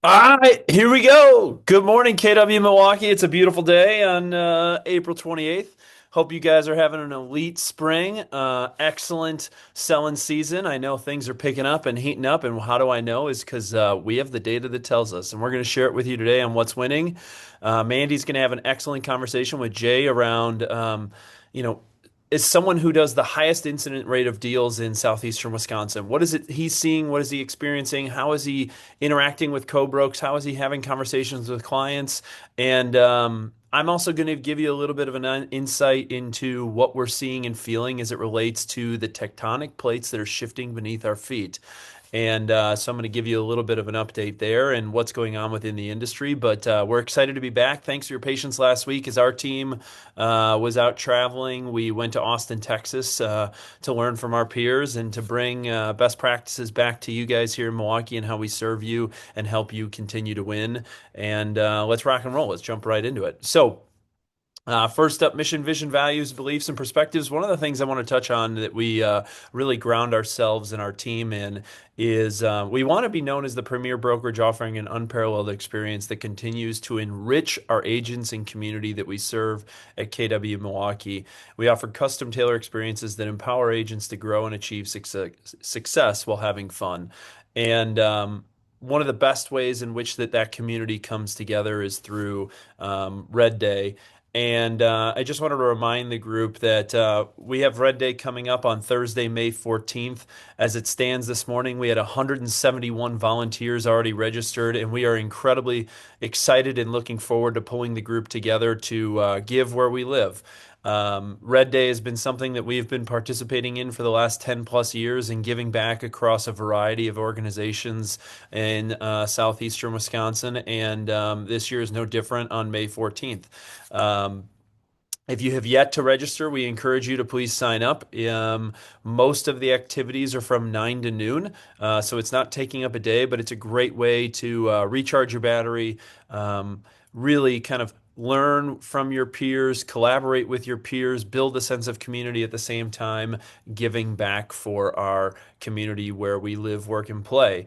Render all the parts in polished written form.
All right, here we go. Good morning, KW Milwaukee. It's a beautiful day on April 28th. Hope you guys are having an elite spring. Excellent selling season. I know things are picking up and heating up. And how do I know? Is because we have the data that tells us. And we're going to share it with you today on what's winning. Mandy's going to have an excellent conversation with Jay around, you know, is someone who does the highest incident rate of deals in southeastern Wisconsin. What is it he's seeing? What is he experiencing? How is he interacting with co-brokes? How is he having conversations with clients? And I'm also going to give you a little bit of an insight into what we're seeing and feeling as it relates to the tectonic plates that are shifting beneath our feet. And so I'm going to give you a little bit of an update there and what's going on within the industry. But we're excited to be back. Thanks for your patience last week as our team was out traveling. We went to Austin, Texas to learn from our peers and to bring best practices back to you guys here in Milwaukee and how we serve you and help you continue to win. And let's rock and roll. Let's jump right into it. So, first up, mission, vision, values, beliefs, and perspectives. One of the things I want to touch on that we really ground ourselves and our team in is we want to be known as the premier brokerage offering an unparalleled experience that continues to enrich our agents and community that we serve at KW Milwaukee. We offer custom tailor experiences that empower agents to grow and achieve success while having fun. And one of the best ways in which that community comes together is through Red Day. And I just wanted to remind the group that we have Red Day coming up on Thursday, May 14th. As it stands this morning, we had 171 volunteers already registered, and we are incredibly excited and looking forward to pulling the group together to give where we live. Red Day has been something that we've been participating in for the last 10 plus years and giving back across a variety of organizations in southeastern Wisconsin. And this year is no different on May 14th. If you have yet to register, we encourage you to please sign up. Most of the activities are from 9 to noon, so it's not taking up a day, but it's a great way to recharge your battery, really kind of learn from your peers, collaborate with your peers, build a sense of community at the same time, giving back for our community where we live, work, and play.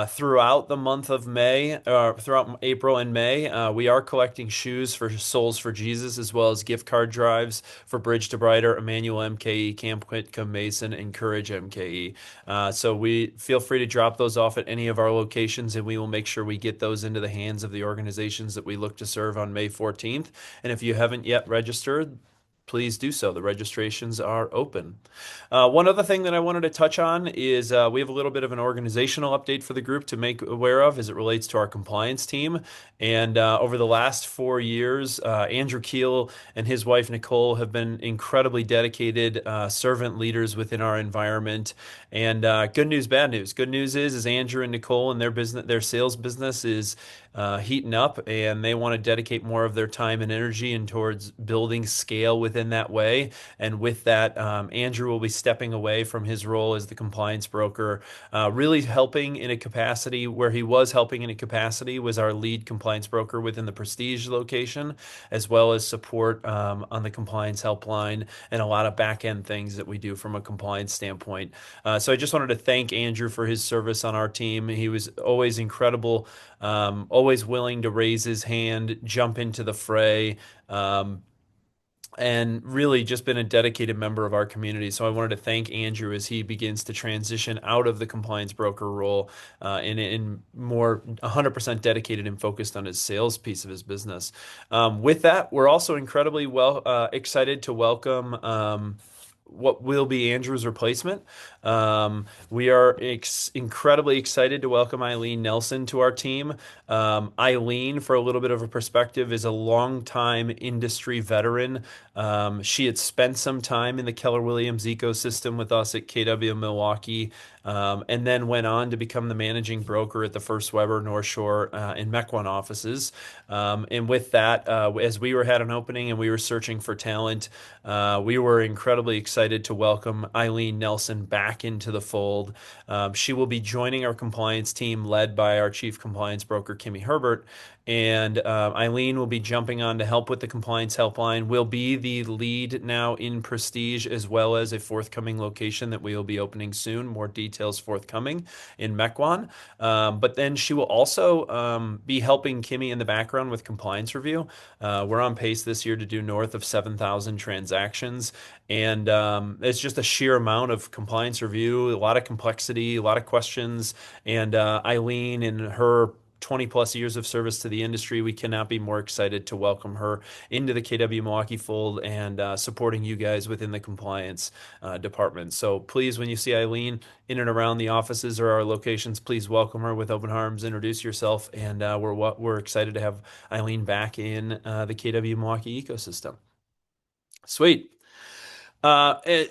Throughout the month of May, throughout April and May, we are collecting shoes for Souls for Jesus, as well as gift card drives for Bridge to Brighter, Emmanuel MKE, Camp Whitcomb Mason, and Courage MKE. So we feel free to drop those off at any of our locations, and we will make sure we get those into the hands of the organizations that we look to serve on May 14th. And if you haven't yet registered, please do so. The registrations are open. One other thing that I wanted to touch on is we have a little bit of an organizational update for the group to make aware of as it relates to our compliance team. And over the last 4 years, Andrew Keel and his wife Nicole have been incredibly dedicated servant leaders within our environment. And good news, bad news. Good news is Andrew and Nicole and their business, their sales business is heating up, and they want to dedicate more of their time and energy and towards building scale within that way. And with that, Andrew will be stepping away from his role as the compliance broker, really helping in a capacity where he was helping in a capacity was our lead compliance broker within the Prestige location, as well as support on the compliance helpline and a lot of back end things that we do from a compliance standpoint. So I just wanted to thank Andrew for his service on our team. He was always incredible, always willing to raise his hand, jump into the fray, and really just been a dedicated member of our community. So I wanted to thank Andrew as he begins to transition out of the compliance broker role in more 100% dedicated and focused on his sales piece of his business. With that, we're also incredibly excited to welcome what will be Andrew's replacement. We are incredibly excited to welcome Eileen Nelson to our team. Eileen, for a little bit of a perspective, is a longtime industry veteran. She had spent some time in the Keller Williams ecosystem with us at KW Milwaukee, and then went on to become the managing broker at the First Weber North Shore and Mequon offices. And with that, as we had an opening and we were searching for talent, we were incredibly excited to welcome Eileen Nelson back into the fold. She will be joining our compliance team led by our chief compliance broker, Kimmy Herbert. And Eileen will be jumping on to help with the compliance helpline. Will be the lead now in Prestige, as well as a forthcoming location that we will be opening soon. More details details forthcoming in Mequon. But then she will also be helping Kimmy in the background with compliance review. We're on pace this year to do north of 7,000 transactions. And it's just a sheer amount of compliance review, a lot of complexity, a lot of questions. And Eileen and her 20 plus years of service to the industry, we cannot be more excited to welcome her into the KW Milwaukee fold and supporting you guys within the compliance department. So please, when you see Eileen in and around the offices or our locations, please welcome her with open arms, introduce yourself, and we're excited to have Eileen back in the KW Milwaukee ecosystem. Sweet.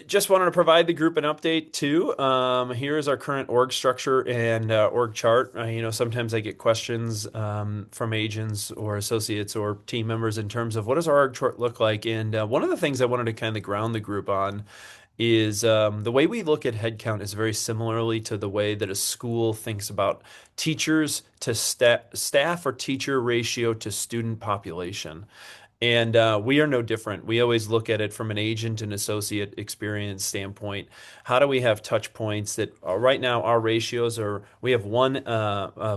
Just wanted to provide the group an update too. Here is our current org structure and org chart. Sometimes I get questions from agents or associates or team members in terms of what does our org chart look like. And one of the things I wanted to kind of ground the group on is the way we look at headcount is very similarly to the way that a school thinks about teachers to staff or teacher ratio to student population. And we are no different. We always look at it from an agent and associate experience standpoint. How do we have touch points that right now our ratios are, we have one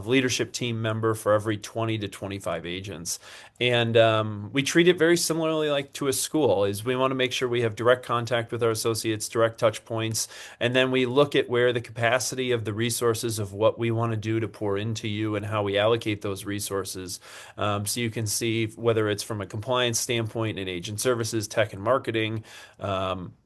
leadership team member for every 20 to 25 agents. And we treat it very similarly like to a school is we want to make sure we have direct contact with our associates, direct touch points, and then we look at where the capacity of the resources of what we want to do to pour into you and how we allocate those resources. So you can see whether it's from a compliance standpoint in agent services, tech and marketing,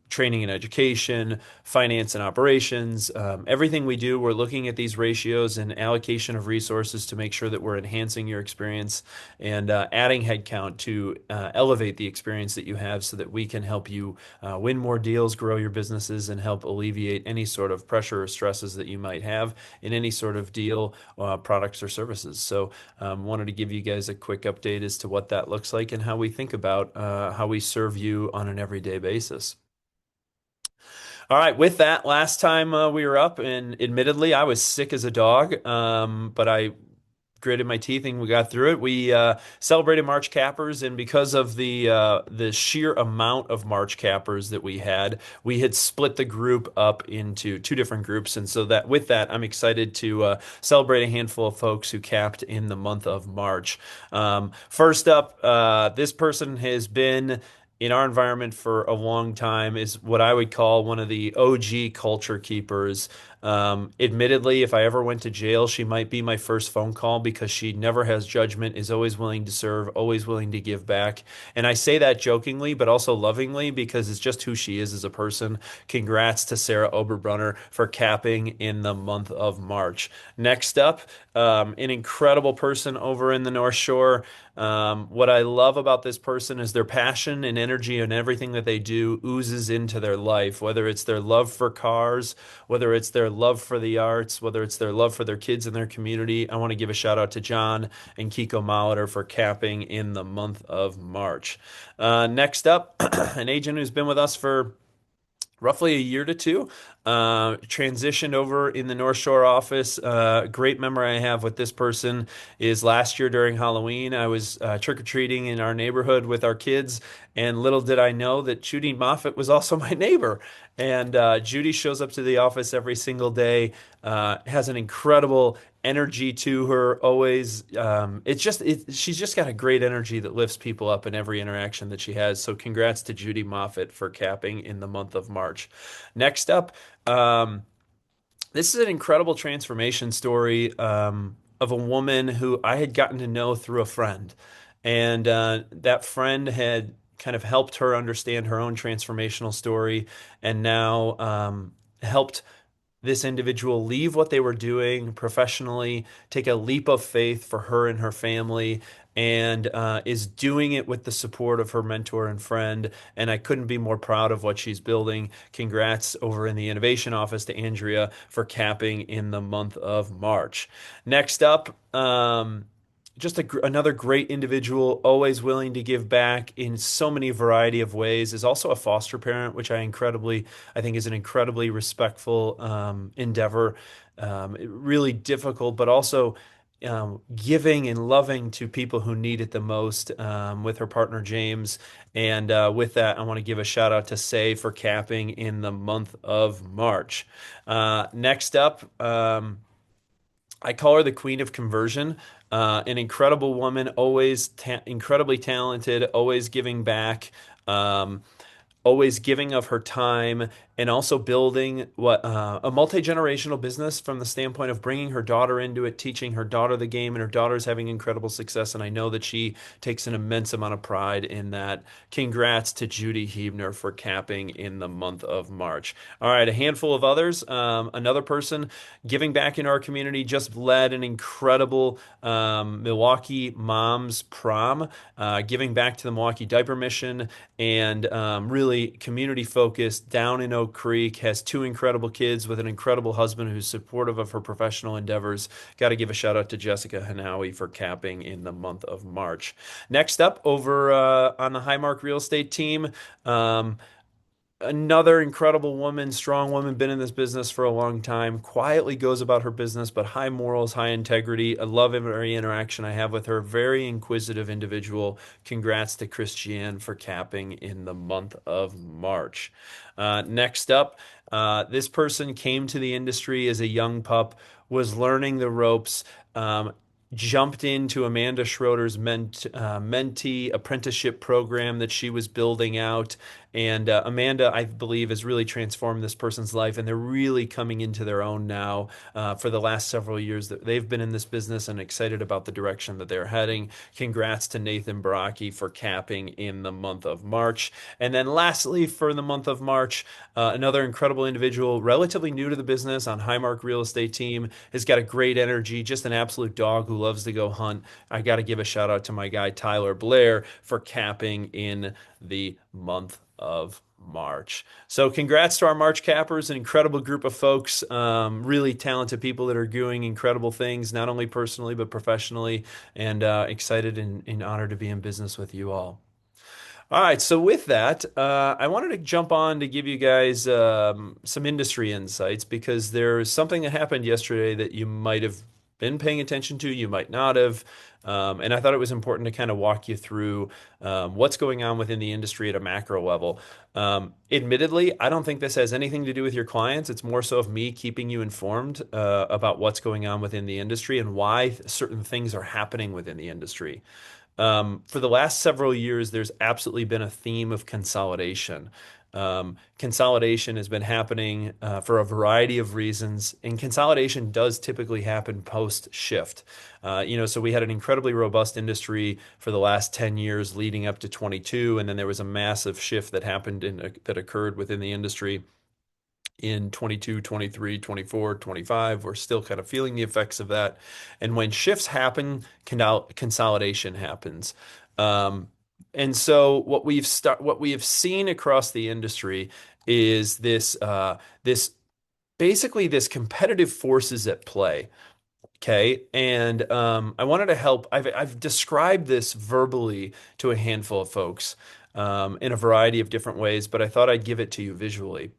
training and education, finance and operations, everything we do, we're looking at these ratios and allocation of resources to make sure that we're enhancing your experience and adding headcount to elevate the experience that you have so that we can help you win more deals, grow your businesses, and help alleviate any sort of pressure or stresses that you might have in any sort of deal, products, or services. So wanted to give you guys a quick update as to what that looks like and how we think about how we serve you on an everyday basis. All right, with that, last time we were up, and admittedly, I was sick as a dog, but I gritted my teeth and we got through it. We celebrated March Cappers, and because of the sheer amount of March Cappers that we had split the group up into two different groups. And so that with that, I'm excited to celebrate a handful of folks who capped in the month of March. First up, this person has been in our environment for a long time, is what I would call one of the OG culture keepers. Admittedly, if I ever went to jail, she might be my first phone call because she never has judgment, is always willing to serve, always willing to give back. And I say that jokingly, but also lovingly because it's just who she is as a person. Congrats to Sarah Oberbrunner for capping in the month of March. Next up, an incredible person over in the North Shore. What I love about this person is their passion and energy and everything that they do oozes into their life, whether it's their love for cars, whether it's their love for the arts, whether it's their love for their kids and their community. I want to give a shout out to John and Kiko Molitor for capping in the month of March. Next up, an agent who's been with us for roughly a year to two, transitioned over in the North Shore office. Great memory I have with this person is last year during Halloween, I was trick-or-treating in our neighborhood with our kids, and little did I know that Judy Moffett was also my neighbor. And Judy shows up to the office every single day, has an incredible energy to her always. She's just got a great energy that lifts people up in every interaction that she has. So congrats to Judy Moffett for capping in the month of March. Next up, this is an incredible transformation story of a woman who I had gotten to know through a friend. And that friend had kind of helped her understand her own transformational story and now helped this individual leave what they were doing professionally, take a leap of faith for her and her family, and is doing it with the support of her mentor and friend. And I couldn't be more proud of what she's building. Congrats over in the innovation office to Andrea for capping in the month of March. Next up, just another great individual, always willing to give back in so many variety of ways, is also a foster parent, which I think is an incredibly respectful endeavor. Really difficult, but also giving and loving to people who need it the most with her partner James. And with that, I want to give a shout out to Say for capping in the month of March. Next up, I call her the Queen of Conversion. An incredible woman, always incredibly talented, always giving back. Um, Always giving of her time and also building what a multi-generational business from the standpoint of bringing her daughter into it, teaching her daughter the game, and her daughter's having incredible success. And I know that she takes an immense amount of pride in that. Congrats to Judy Hebner for capping in the month of March. All right, a handful of others. Another person giving back in our community just led an incredible Milwaukee Moms Prom, giving back to the Milwaukee Diaper Mission, and really community focused down in Oak Creek, has two incredible kids with an incredible husband who's supportive of her professional endeavors. Got to give a shout out to Jessica Hanawi for capping in the month of March. Next up, over on the Highmark Real Estate team, another incredible woman, strong woman, been in this business for a long time, quietly goes about her business, but high morals, high integrity. I love every interaction I have with her. Very inquisitive individual. Congrats to Christiane for capping in the month of March. Next up, this person came to the industry as a young pup, was learning the ropes. Jumped into Amanda Schroeder's mentee apprenticeship program that she was building out. And Amanda, I believe, has really transformed this person's life, and they're really coming into their own now for the last several years that they've been in this business and excited about the direction that they're heading. Congrats to Nathan Baraki for capping in the month of March. And then lastly, for the month of March, another incredible individual, relatively new to the business on Highmark Real Estate team, has got a great energy, just an absolute dog who loves to go hunt. I got to give a shout out to my guy, Tyler Blair, for capping in the month of March. So congrats to our March cappers, an incredible group of folks, really talented people that are doing incredible things, not only personally, but professionally, and excited and honored to be in business with you all. All right, so with that, I wanted to jump on to give you guys some industry insights because there's something that happened yesterday that you might have been paying attention to, you might not have. And I thought it was important to kind of walk you through what's going on within the industry at a macro level. Admittedly, I don't think this has anything to do with your clients. It's more so of me keeping you informed about what's going on within the industry and why certain things are happening within the industry. For the last several years, there's absolutely been a theme of consolidation. Consolidation has been happening for a variety of reasons, and consolidation does typically happen post shift. So we had an incredibly robust industry for the last 10 years leading up to 22, and then there was a massive shift that happened that occurred within the industry in 22, 23, 24, 25. We're still kind of feeling the effects of that. And when shifts happen, consolidation happens. And so what we have seen across the industry is this basically this competitive forces at play. Okay, and I wanted to help. I've described this verbally to a handful of folks in a variety of different ways, but I thought I'd give it to you visually.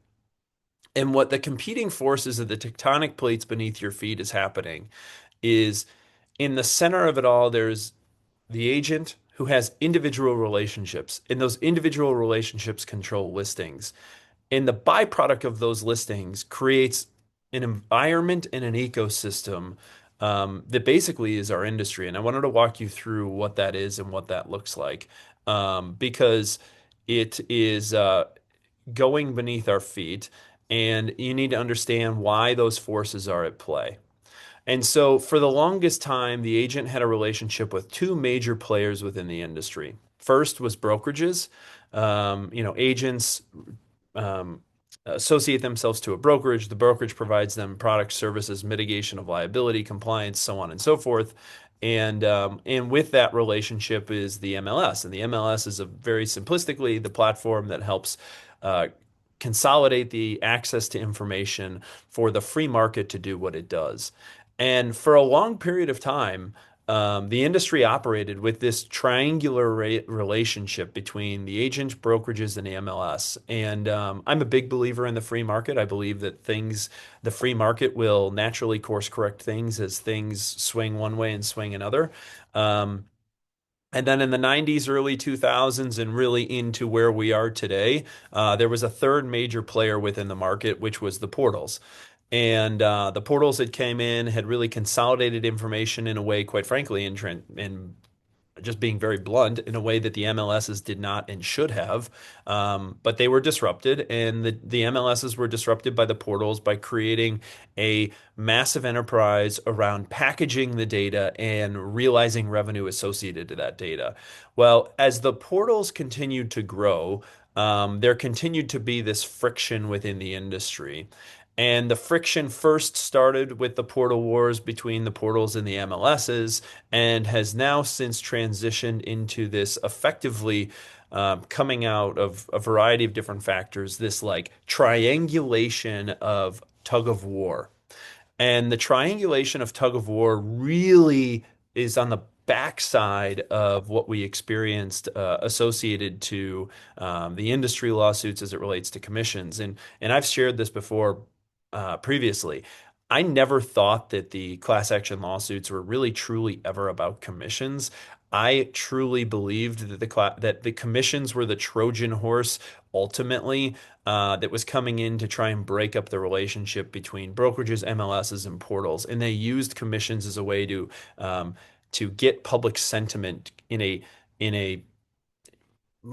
And what the competing forces of the tectonic plates beneath your feet is happening is in the center of it all, there's the agent who has individual relationships, and those individual relationships control listings. And the byproduct of those listings creates an environment and an ecosystem that basically is our industry. And I wanted to walk you through what that is and what that looks like because it is going beneath our feet, and you need to understand why those forces are at play. And so, for the longest time, the agent had a relationship with two major players within the industry. First was brokerages. Agents associate themselves to a brokerage. The brokerage provides them products, services, mitigation of liability, compliance, so on and so forth. And with that relationship is the MLS, and the MLS is very simplistically the platform that helps consolidate the access to information for the free market to do what it does. And for a long period of time, the industry operated with this triangular relationship between the agent, brokerages, and the MLS. And I'm a big believer in the free market. I believe that the free market will naturally course correct things as things swing one way and swing another. Um, and then in the 90s, early 2000s, and really into where we are today, there was a third major player within the market, which was the portals. And the portals that came in had really consolidated information in a way, quite frankly, in just being very blunt, in a way that the MLSs did not and should have. But they were disrupted, and the MLSs were disrupted by the portals by creating a massive enterprise around packaging the data and realizing revenue associated to that data. Well, as the portals continued to grow, there continued to be this friction within the industry. And the friction first started with the portal wars between the portals and the MLSs, and has now since transitioned into this effectively coming out of a variety of different factors, this like triangulation of tug of war. And the triangulation of tug of war really is on the backside of what we experienced associated to the industry lawsuits as it relates to commissions. And I've shared this before previously. I never thought that the class action lawsuits were really truly ever about commissions. I truly believed that the commissions were the Trojan horse ultimately that was coming in to try and break up the relationship between brokerages, MLSs, and portals. And they used commissions as a way to get public sentiment in a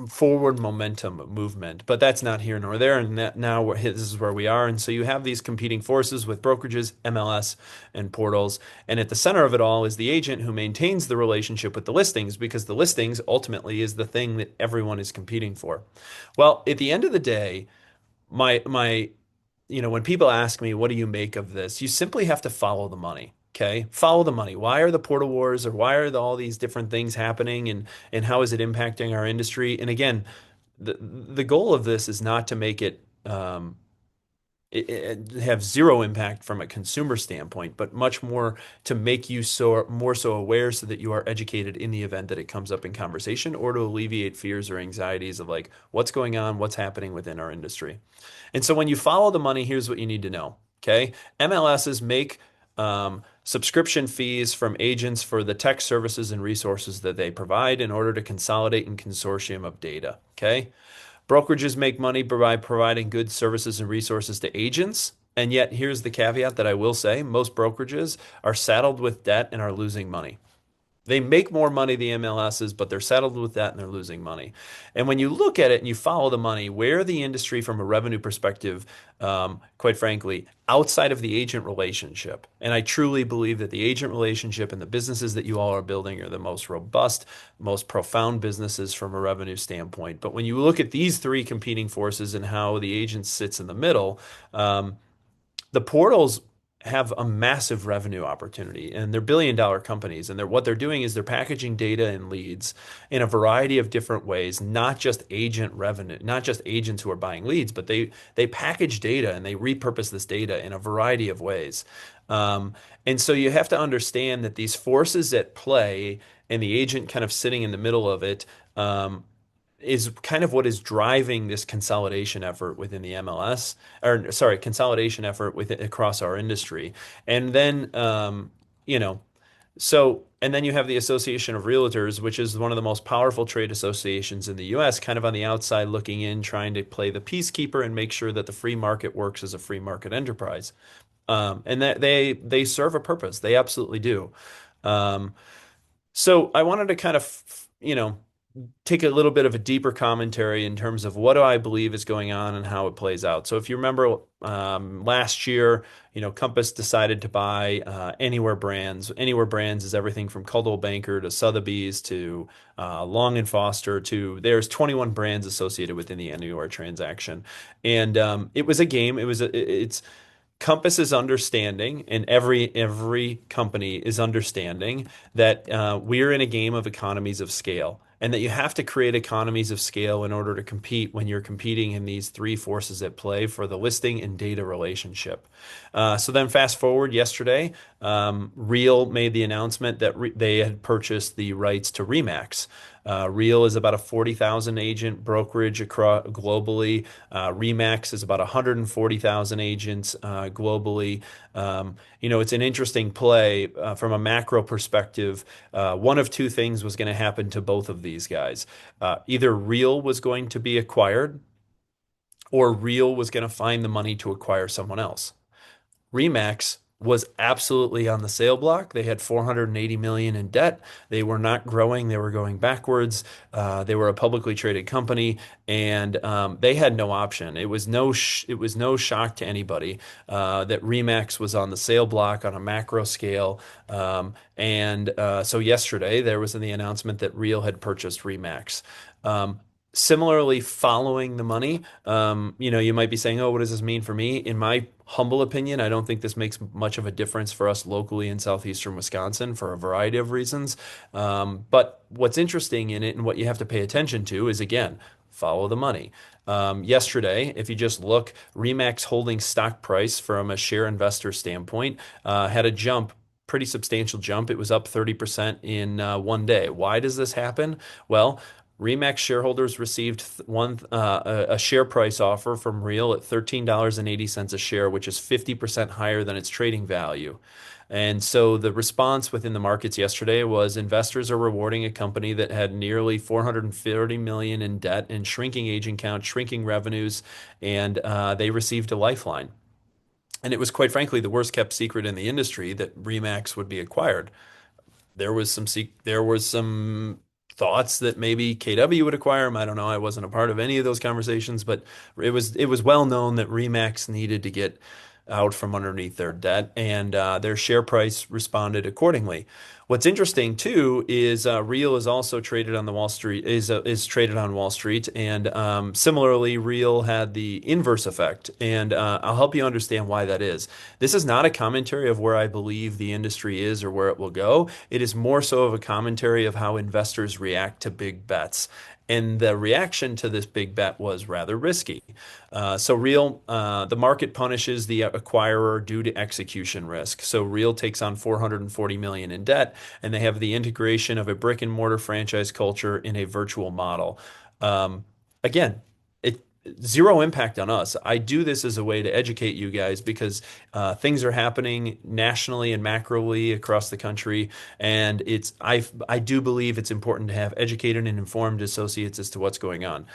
forward momentum movement, but that's not here nor there. And now this is where we are. And so you have these competing forces with brokerages, MLS, and portals. And at the center of it all is the agent who maintains the relationship with the listings, because the listings ultimately is the thing that everyone is competing for. Well, at the end of the day, my when people ask me, what do you make of this? You simply have to follow the money. Okay, follow the money. Why are the portal wars, or why are all these different things happening, and how is it impacting our industry? And again, the goal of this is not to make it have zero impact from a consumer standpoint, but much more to make you more so aware, so that you are educated in the event that it comes up in conversation, or to alleviate fears or anxieties of like what's going on, what's happening within our industry. And so when you follow the money, here's what you need to know. Okay. MLSs make subscription fees from agents for the tech services and resources that they provide in order to consolidate a consortium of data. Okay. Brokerages make money by providing good services and resources to agents. And yet, here's the caveat that I will say: most brokerages are saddled with debt and are losing money. They make more money, the MLSs, but they're saddled with that and they're losing money. And when you look at it and you follow the money, where the industry from a revenue perspective, quite frankly, outside of the agent relationship, and I truly believe that the agent relationship and the businesses that you all are building are the most robust, most profound businesses from a revenue standpoint. But when you look at these three competing forces and how the agent sits in the middle, the portals have a massive revenue opportunity, and they're billion-dollar companies, and what they're doing is they're packaging data and leads in a variety of different ways, not just agent revenue, not just agents who are buying leads, but they package data and they repurpose this data in a variety of ways. And so you have to understand that these forces at play, and the agent kind of sitting in the middle of it, is kind of what is driving this consolidation effort within the MLS, or sorry, consolidation effort across our industry. And then, you know, and then you have the Association of Realtors, which is one of the most powerful trade associations in the US, kind of on the outside looking in, trying to play the peacekeeper and make sure that the free market works as a free market enterprise. And that they serve a purpose. They absolutely do. Um, so I wanted to kind of, take a little bit of a deeper commentary in terms of what do I believe is going on and how it plays out. So if you remember last year, Compass decided to buy Anywhere Brands. Anywhere Brands is everything from Coldwell Banker to Sotheby's to Long and Foster there's 21 brands associated within the Anywhere transaction. And it was a game. It's Compass is understanding, and every company is understanding that we're in a game of economies of scale, and that you have to create economies of scale in order to compete when you're competing in these three forces at play for the listing and data relationship. So then fast forward yesterday, Real made the announcement that they had purchased the rights to Remax. Real is about a 40,000 agent brokerage across globally. Remax is about 140,000 agents globally. It's an interesting play from a macro perspective. One of two things was going to happen to both of these guys. Either Real was going to be acquired, or Real was going to find the money to acquire someone else. Remax was absolutely on the sale block. They had 480 million in debt. They were not growing. They were going backwards. They were a publicly traded company, and they had no option. It was no shock to anybody that Remax was on the sale block on a macro scale. So yesterday there was the announcement that Real had purchased Remax. Similarly, following the money, you might be saying, "Oh, what does this mean for me?" In my humble opinion, I don't think this makes much of a difference for us locally in southeastern Wisconsin for a variety of reasons. But what's interesting in it and what you have to pay attention to is, again, follow the money. Yesterday, if you just look, Remax Holdings stock price from a share investor standpoint had a jump. Pretty substantial jump. It was up 30% in one day. Why does this happen? Well, Remax shareholders received a share price offer from Real at $13.80 a share, which is 50% higher than its trading value. And so the response within the markets yesterday was investors are rewarding a company that had nearly 430 million in debt and shrinking agent count, shrinking revenues, and they received a lifeline. And it was quite frankly the worst kept secret in the industry that Remax would be acquired. There was some thoughts that maybe KW would acquire him. I don't know. I wasn't a part of any of those conversations, but it was well known that Remax needed to get out from underneath their debt, and their share price responded accordingly. What's interesting too is Real is also traded on the Wall Street is traded on Wall Street, and similarly, Real had the inverse effect, and I'll help you understand why that is. This is not a commentary of where I believe the industry is or where it will go. It is more so of a commentary of how investors react to big bets. And the reaction to this big bet was rather risky. The market punishes the acquirer due to execution risk. So Real takes on 440 million in debt, and they have the integration of a brick and mortar franchise culture in a virtual model. Again, it zero impact on us. I do this as a way to educate you guys because things are happening nationally and macroly across the country, and I do believe it's important to have educated and informed associates as to what's going on.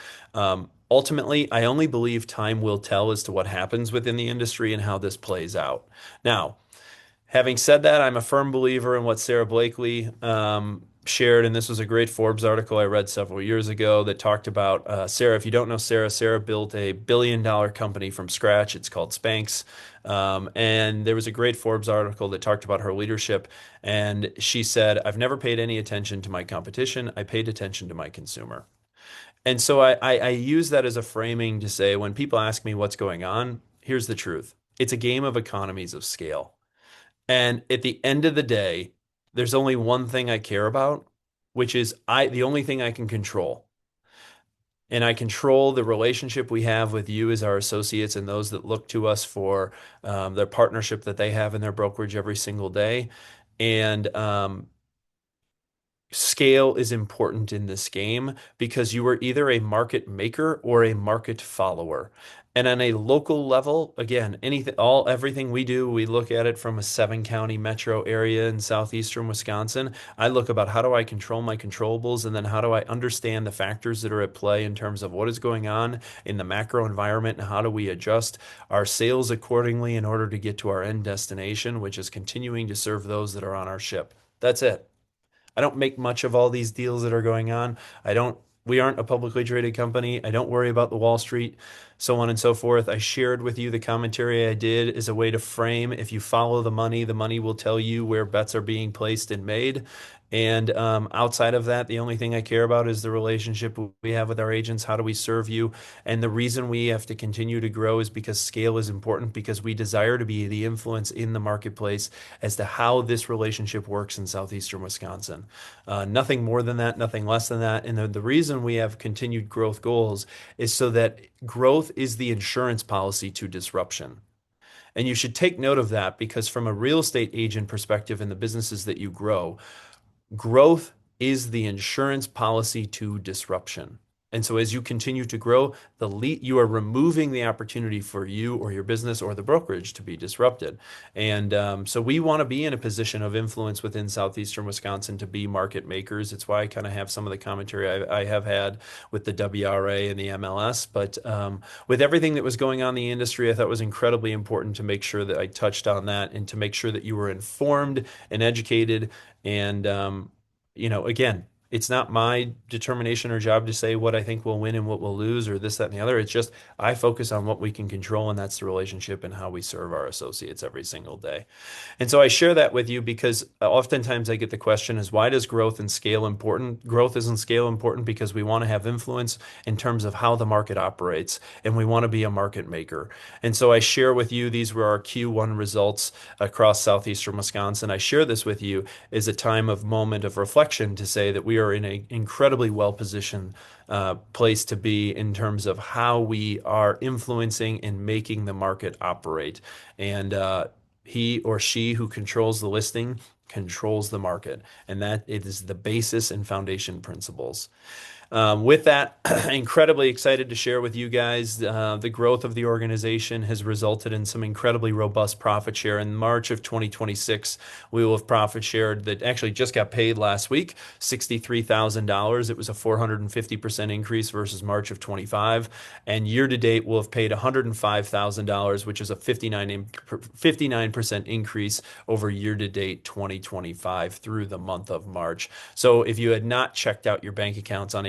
Ultimately, I only believe time will tell as to what happens within the industry and how this plays out. Now, having said that, I'm a firm believer in what Sarah Blakely shared, and this was a great Forbes article I read several years ago that talked about Sarah. If you don't know Sarah, Sarah built a billion-dollar company from scratch. It's called Spanx. And there was a great Forbes article that talked about her leadership, and she said, "I've never paid any attention to my competition. I paid attention to my consumer." And so I use that as a framing to say when people ask me what's going on, here's the truth. It's a game of economies of scale. And at the end of the day, there's only one thing I care about, which is the only thing I can control. And I control the relationship we have with you as our associates and those that look to us for their partnership that they have in their brokerage every single day. And scale is important in this game because you are either a market maker or a market follower. And on a local level, again, everything we do, we look at it from a 7 county metro area in southeastern Wisconsin. I look about how do I control my controllables, and then how do I understand the factors that are at play in terms of what is going on in the macro environment, and how do we adjust our sales accordingly in order to get to our end destination, which is continuing to serve those that are on our ship. That's it. I don't make much of all these deals that are going on. We aren't a publicly traded company. I don't worry about the Wall Street, so on and so forth. I shared with you the commentary I did as a way to frame. If you follow the money will tell you where bets are being placed and made. And outside of that, the only thing I care about is the relationship we have with our agents. How do we serve you? And the reason we have to continue to grow is because scale is important, because we desire to be the influence in the marketplace as to how this relationship works in southeastern Wisconsin. Nothing more than that, nothing less than that. And the reason we have continued growth goals is so that growth is the insurance policy to disruption. And you should take note of that because from a real estate agent perspective in the businesses that you grow, growth is the insurance policy to disruption. And so as you continue to grow, you are removing the opportunity for you or your business or the brokerage to be disrupted. And so we want to be in a position of influence within southeastern Wisconsin to be market makers. It's why I kind of have some of the commentary I have had with the WRA and the MLS. But with everything that was going on in the industry, I thought it was incredibly important to make sure that I touched on that and to make sure that you were informed and educated and, again, it's not my determination or job to say what I think will win and what will lose or this, that, and the other. It's just I focus on what we can control, and that's the relationship and how we serve our associates every single day. And so I share that with you because oftentimes I get the question is why does growth and scale important? Growth isn't scale important because we want to have influence in terms of how the market operates and we want to be a market maker. And so I share with you, these were our Q1 results across southeastern Wisconsin. I share this with you as a time of moment of reflection to say that we are in an incredibly well-positioned place to be in terms of how we are influencing and making the market operate. And he or she who controls the listing controls the market, and that it is the basis and foundation principles. With that, incredibly excited to share with you guys the growth of the organization has resulted in some incredibly robust profit share. In March of 2026, we will have profit shared that actually just got paid last week, $63,000. It was a 450% increase versus March of 25. And year to date, we'll have paid $105,000, which is a 59% increase over year to date 2025 through the month of March. So if you had not checked out your bank accounts on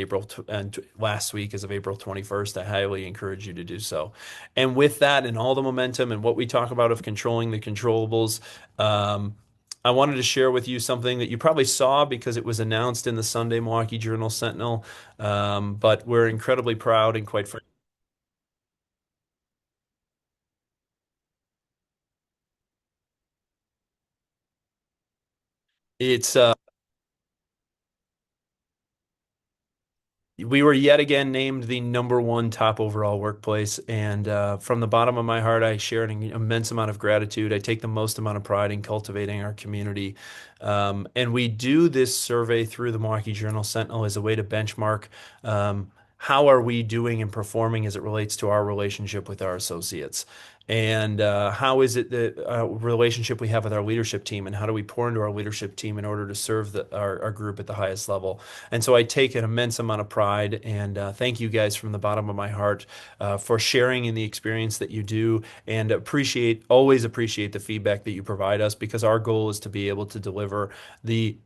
and last week as of April 21st, I highly encourage you to do so. And with that and all the momentum and what we talk about of controlling the controllables, I wanted to share with you something that you probably saw because it was announced in the Sunday Milwaukee Journal Sentinel. But we're incredibly proud and quite frankly, it's we were yet again named the number one top overall workplace. And from the bottom of my heart, I share an immense amount of gratitude. I take the most amount of pride in cultivating our community. And we do this survey through the Milwaukee Journal Sentinel as a way to benchmark how are we doing and performing as it relates to our relationship with our associates. And how is it the relationship we have with our leadership team, and how do we pour into our leadership team in order to serve our group at the highest level? And so I take an immense amount of pride and thank you guys from the bottom of my heart for sharing in the experience that you do, and always appreciate the feedback that you provide us because our goal is to be able to deliver the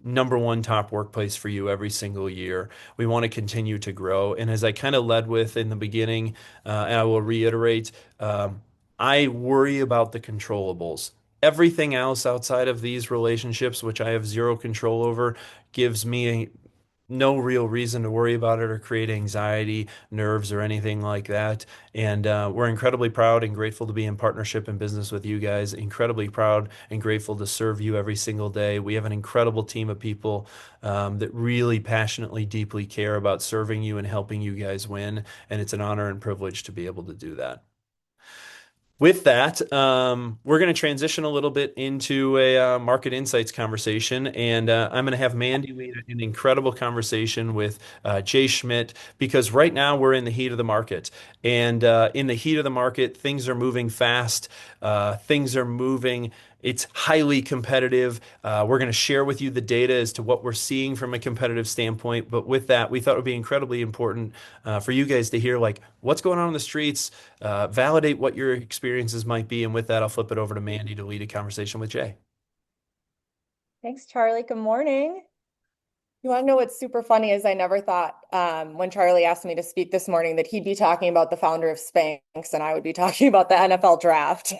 number one top workplace for you every single year. We want to continue to grow. And as I kind of led with in the beginning, and I will reiterate, I worry about the controllables. Everything else outside of these relationships, which I have zero control over, gives me no real reason to worry about it or create anxiety, nerves, or anything like that. And we're incredibly proud and grateful to be in partnership and business with you guys. Incredibly proud and grateful to serve you every single day. We have an incredible team of people that really passionately, deeply care about serving you and helping you guys win. And it's an honor and privilege to be able to do that. With that, we're going to transition a little bit into a market insights conversation, and I'm going to have Mandy lead an incredible conversation with Jay Schmidt because right now we're in the heat of the market, and in the heat of the market, things are moving fast. Things are moving. It's highly competitive. We're going to share with you the data as to what we're seeing from a competitive standpoint. But with that, we thought it would be incredibly important for you guys to hear like what's going on in the streets, validate what your experiences might be. And with that, I'll flip it over to Mandy to lead a conversation with Jay. Thanks, Charlie. Good morning. You want to know what's super funny is I never thought when Charlie asked me to speak this morning that he'd be talking about the founder of Spanx and I would be talking about the NFL draft.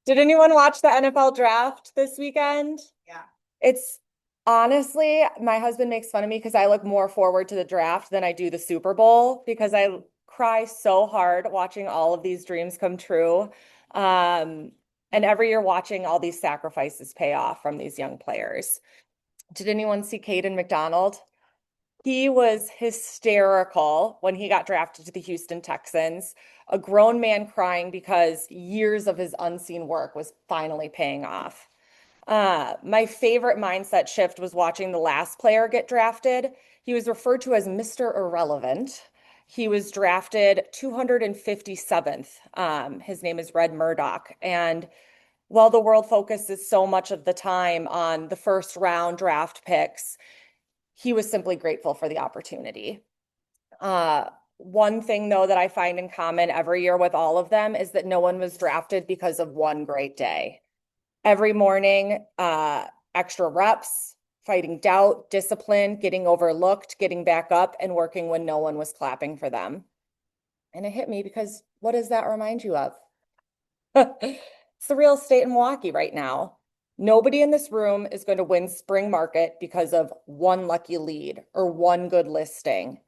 Did anyone watch the NFL draft this weekend? Yeah. It's honestly, my husband makes fun of me because I look more forward to the draft than I do the Super Bowl because I cry so hard watching all of these dreams come true. And every year watching all these sacrifices pay off from these young players. Did anyone see Caden McDonald? He was hysterical when he got drafted to the Houston Texans, a grown man crying because years of his unseen work was finally paying off. My favorite mindset shift was watching the last player get drafted. He was referred to as Mr. Irrelevant. He was drafted 257th. His name is Red Murdoch. And while the world focuses so much of the time on the first round draft picks, he was simply grateful for the opportunity. One thing, though, that I find in common every year with all of them is that no one was drafted because of one great day. Every morning, extra reps, fighting doubt, discipline, getting overlooked, getting back up, and working when no one was clapping for them. And it hit me because what does that remind you of? It's the real estate in Milwaukee right now. Nobody in this room is going to win spring market because of one lucky lead or one good listing.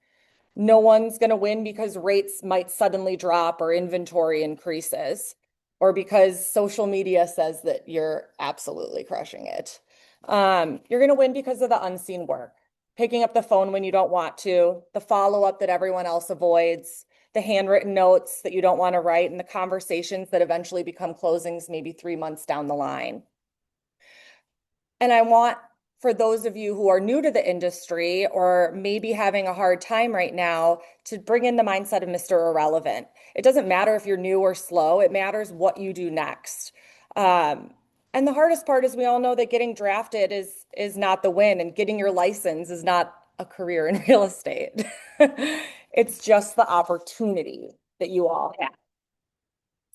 No one's going to win because rates might suddenly drop or inventory increases, or because social media says that you're absolutely crushing it. You're going to win because of the unseen work, picking up the phone when you don't want to, the follow-up that everyone else avoids, the handwritten notes that you don't want to write, and the conversations that eventually become closings maybe 3 months down the line. And I want, for those of you who are new to the industry or maybe having a hard time right now, to bring in the mindset of Mr. Irrelevant. It doesn't matter if you're new or slow, it matters what you do next. And the hardest part is we all know that getting drafted is not the win, and getting your license is not a career in real estate. It's just the opportunity that you all have.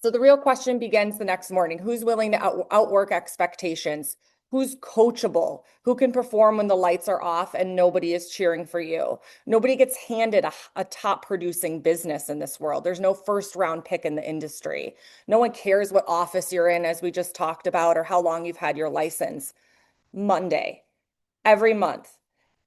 So the real question begins the next morning. Who's willing to outwork expectations? Who's coachable? Who can perform when the lights are off and nobody is cheering for you? Nobody gets handed a top producing business in this world. There's no first round pick in the industry. No one cares what office you're in, as we just talked about, or how long you've had your license. Monday, every month,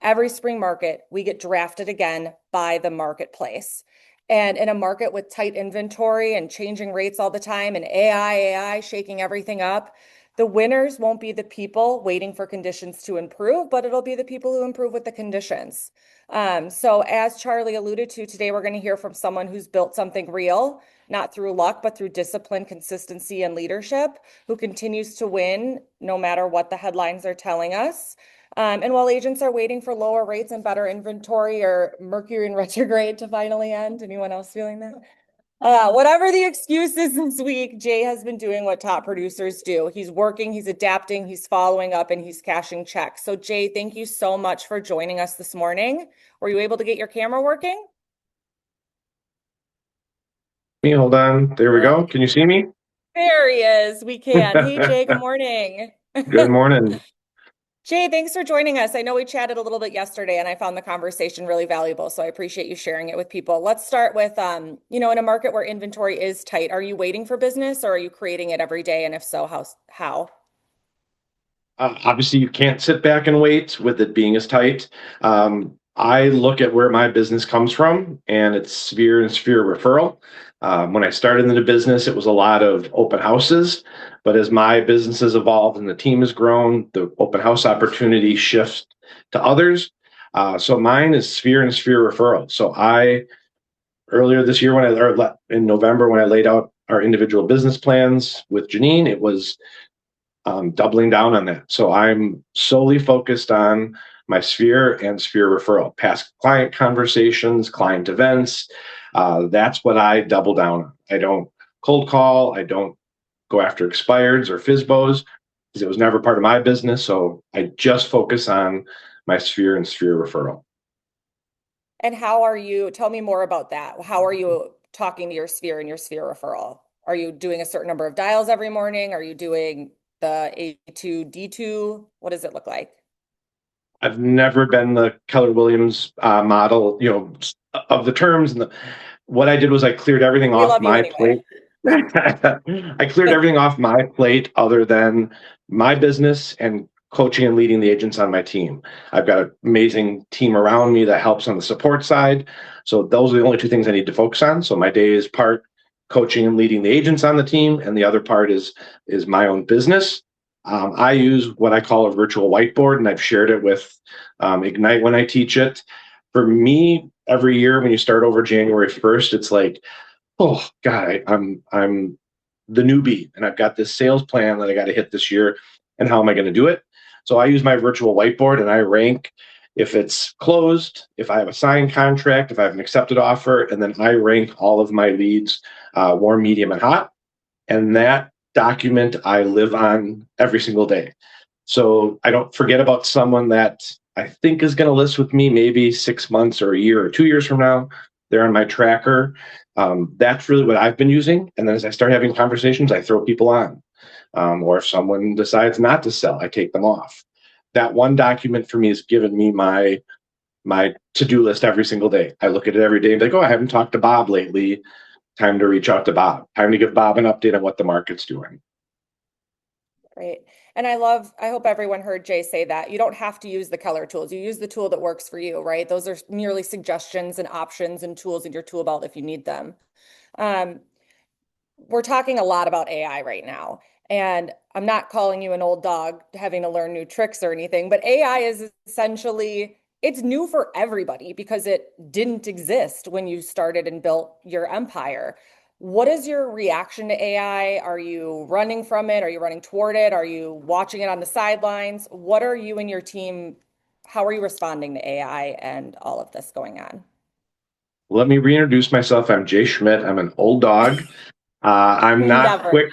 every spring market, we get drafted again by the marketplace. And in a market with tight inventory and changing rates all the time and AI shaking everything up, the winners won't be the people waiting for conditions to improve, but it'll be the people who improve with the conditions. So as Charlie alluded to, today we're going to hear from someone who's built something real, not through luck, but through discipline, consistency, and leadership, who continues to win no matter what the headlines are telling us. And while agents are waiting for lower rates and better inventory or Mercury in retrograde to finally end, anyone else feeling that? Whatever the excuse is this week, Jay has been doing what top producers do. He's working, he's adapting, he's following up, and he's cashing checks. So Jay, thank you so much for joining us this morning. Were you able to get your camera working? Hold on. There we go. Can you see me? There he is. We can. Hey, Jay, good morning. Good morning. Jay, thanks for joining us. I know we chatted a little bit yesterday and I found the conversation really valuable, so I appreciate you sharing it with people. Let's start with, in a market where inventory is tight, are you waiting for business or are you creating it every day? And if so, how? Obviously, you can't sit back and wait with it being as tight. I look at where my business comes from, and it's sphere and sphere referral. When I started in the business, it was a lot of open houses. But as my business has evolved and the team has grown, the open house opportunity shifts to others. So mine is sphere and sphere referral. So earlier this year, in November, when I laid out our individual business plans with Janine, it was doubling down on that. So I'm solely focused on my sphere and sphere referral, past client conversations, client events. That's what I double down on. I don't cold call. I don't go after expireds or FSBOs because it was never part of my business. So I just focus on my sphere and sphere referral. And tell me more about that. How are you talking to your sphere and your sphere referral? Are you doing a certain number of dials every morning? Are you doing the A2, D2? What does it look like? I've never been the Keller Williams model, of the terms. What I did was I cleared everything off my plate. I cleared everything off my plate other than my business and coaching and leading the agents on my team. I've got an amazing team around me that helps on the support side. So those are the only two things I need to focus on. So my day is part coaching and leading the agents on the team, and the other part is my own business. I use what I call a virtual whiteboard, and I've shared it with Ignite when I teach it. for me, every year when you start over January 1st, it's like, oh God, I'm the newbie and I've got this sales plan that I got to hit this year. And how am I going to do it? So I use my virtual whiteboard and I rank if it's closed, if I have a signed contract, if I have an accepted offer, and then I rank all of my leads, warm, medium, and hot. And that document I live on every single day. So I don't forget about someone that I think is going to list with me maybe 6 months or a year or 2 years from now. They're on my tracker. That's really what I've been using. And then as I start having conversations, I throw people on. Or if someone decides not to sell, I take them off. That one document for me has given me my to-do list every single day. I look at it every day and be like, oh, I haven't talked to Bob lately. Time to reach out to Bob. Time to give Bob an update on what the market's doing. Great. And I hope everyone heard Jay say that. You don't have to use the Keller tools. You use the tool that works for you, right? Those are merely suggestions and options and tools in your tool belt if you need them. We're talking a lot about AI right now. And I'm not calling you an old dog having to learn new tricks or anything, but AI is essentially, it's new for everybody because it didn't exist when you started and built your empire. What is your reaction to AI? Are you running from it? Are you running toward it? Are you watching it on the sidelines? What are you and your team, how are you responding to AI and all of this going on? Let me reintroduce myself. I'm Jay Schmidt. I'm an old dog. I'm not Never. quick.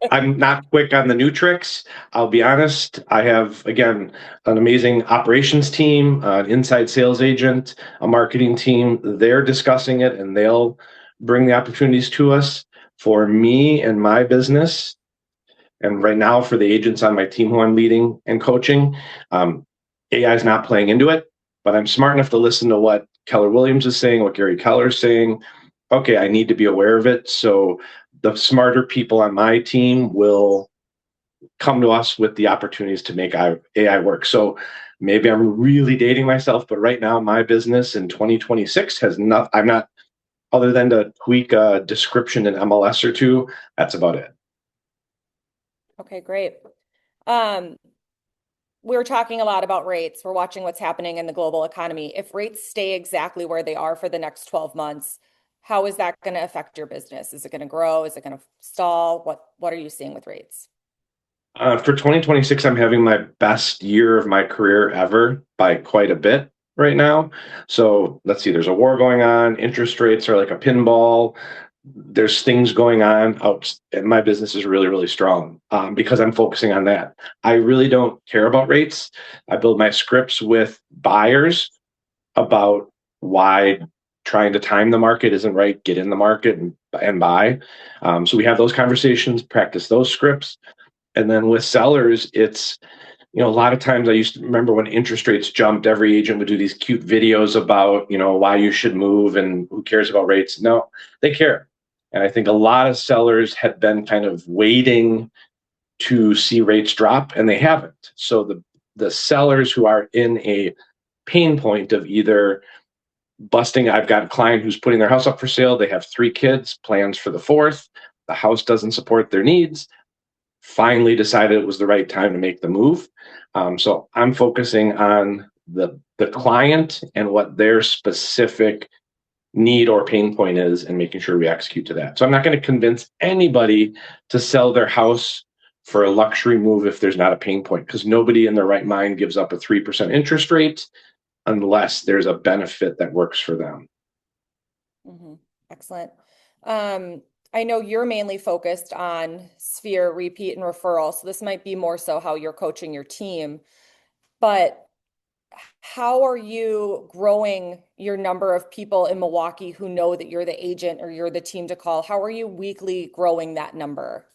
I'm not quick on the new tricks. I'll be honest. I have, again, an amazing operations team, an inside sales agent, a marketing team. They're discussing it and they'll bring the opportunities to us. For me and my business, and right now for the agents on my team who I'm leading and coaching, AI is not playing into it, but I'm smart enough to listen to what Keller Williams is saying, what Gary Keller is saying. Okay, I need to be aware of it. So the smarter people on my team will come to us with the opportunities to make AI work. So maybe I'm really dating myself, but right now my business in 2026 has not, I'm not, other than to tweak a description in MLS or two, that's about it. Okay, great. We're talking a lot about rates. We're watching what's happening in the global economy. If rates stay exactly where they are for the next 12 months, how is that going to affect your business? Is it going to grow? Is it going to stall? What are you seeing with rates? For 2026, I'm having my best year of my career ever by quite a bit right now. So let's see, there's a war going on. Interest rates are like a pinball. There's things going on out, and my business is really, really strong because I'm focusing on that. I really don't care about rates. I build my scripts with buyers about why trying to time the market isn't right. Get in the market and buy. So we have those conversations, practice those scripts. And then with sellers, it's, a lot of times I used to remember when interest rates jumped, every agent would do these cute videos about, why you should move and who cares about rates. No, they care. And I think a lot of sellers had been kind of waiting to see rates drop and they haven't. So the sellers who are in a pain point of either busting, I've got a client who's putting their house up for sale. They have 3 kids, plans for the 4th. The house doesn't support their needs. Finally decided it was the right time to make the move. So I'm focusing on the client and what their specific need or pain point is and making sure we execute to that. So I'm not going to convince anybody to sell their house for a luxury move if there's not a pain point, because nobody in their right mind gives up a 3% interest rate unless there's a benefit that works for them. Mm-hmm. Excellent. I know you're mainly focused on sphere, repeat, and referral. So this might be more so how you're coaching your team. But how are you growing your number of people in Milwaukee who know that you're the agent or you're the team to call? How are you weekly growing that number?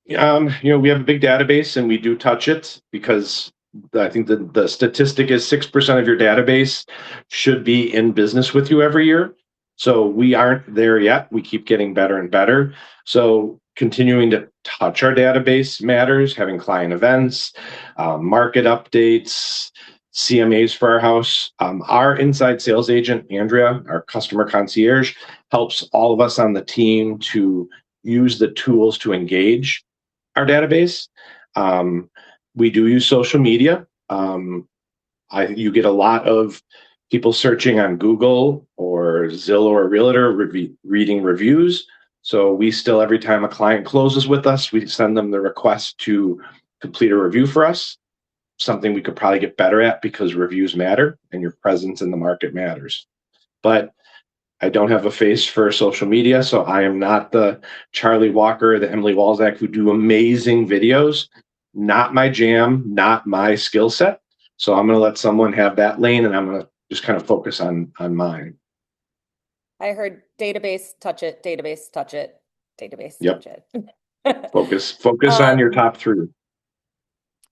We have a big database and we do touch it because I think the statistic is 6% of your database should be in business with you every year. So we aren't there yet. We keep getting better and better. So continuing to touch our database matters, having client events, market updates, CMAs for our house. Our inside sales agent, Andrea, our customer concierge, helps all of us on the team to use the tools to engage our database. We do use social media. You get a lot of people searching on Google or Zillow or Realtor reading reviews. So we still, every time a client closes with us, we send them the request to complete a review for us. Something we could probably get better at because reviews matter and your presence in the market matters. But I don't have a face for social media, so I am not the Charlie Walker, the Emily Walzak who do amazing videos. Not my jam, not my skill set. So I'm going to let someone have that lane, and I'm going to just kind of focus on mine. I heard database, touch it, database, touch it, database, Yep. touch it. Focus on your top three.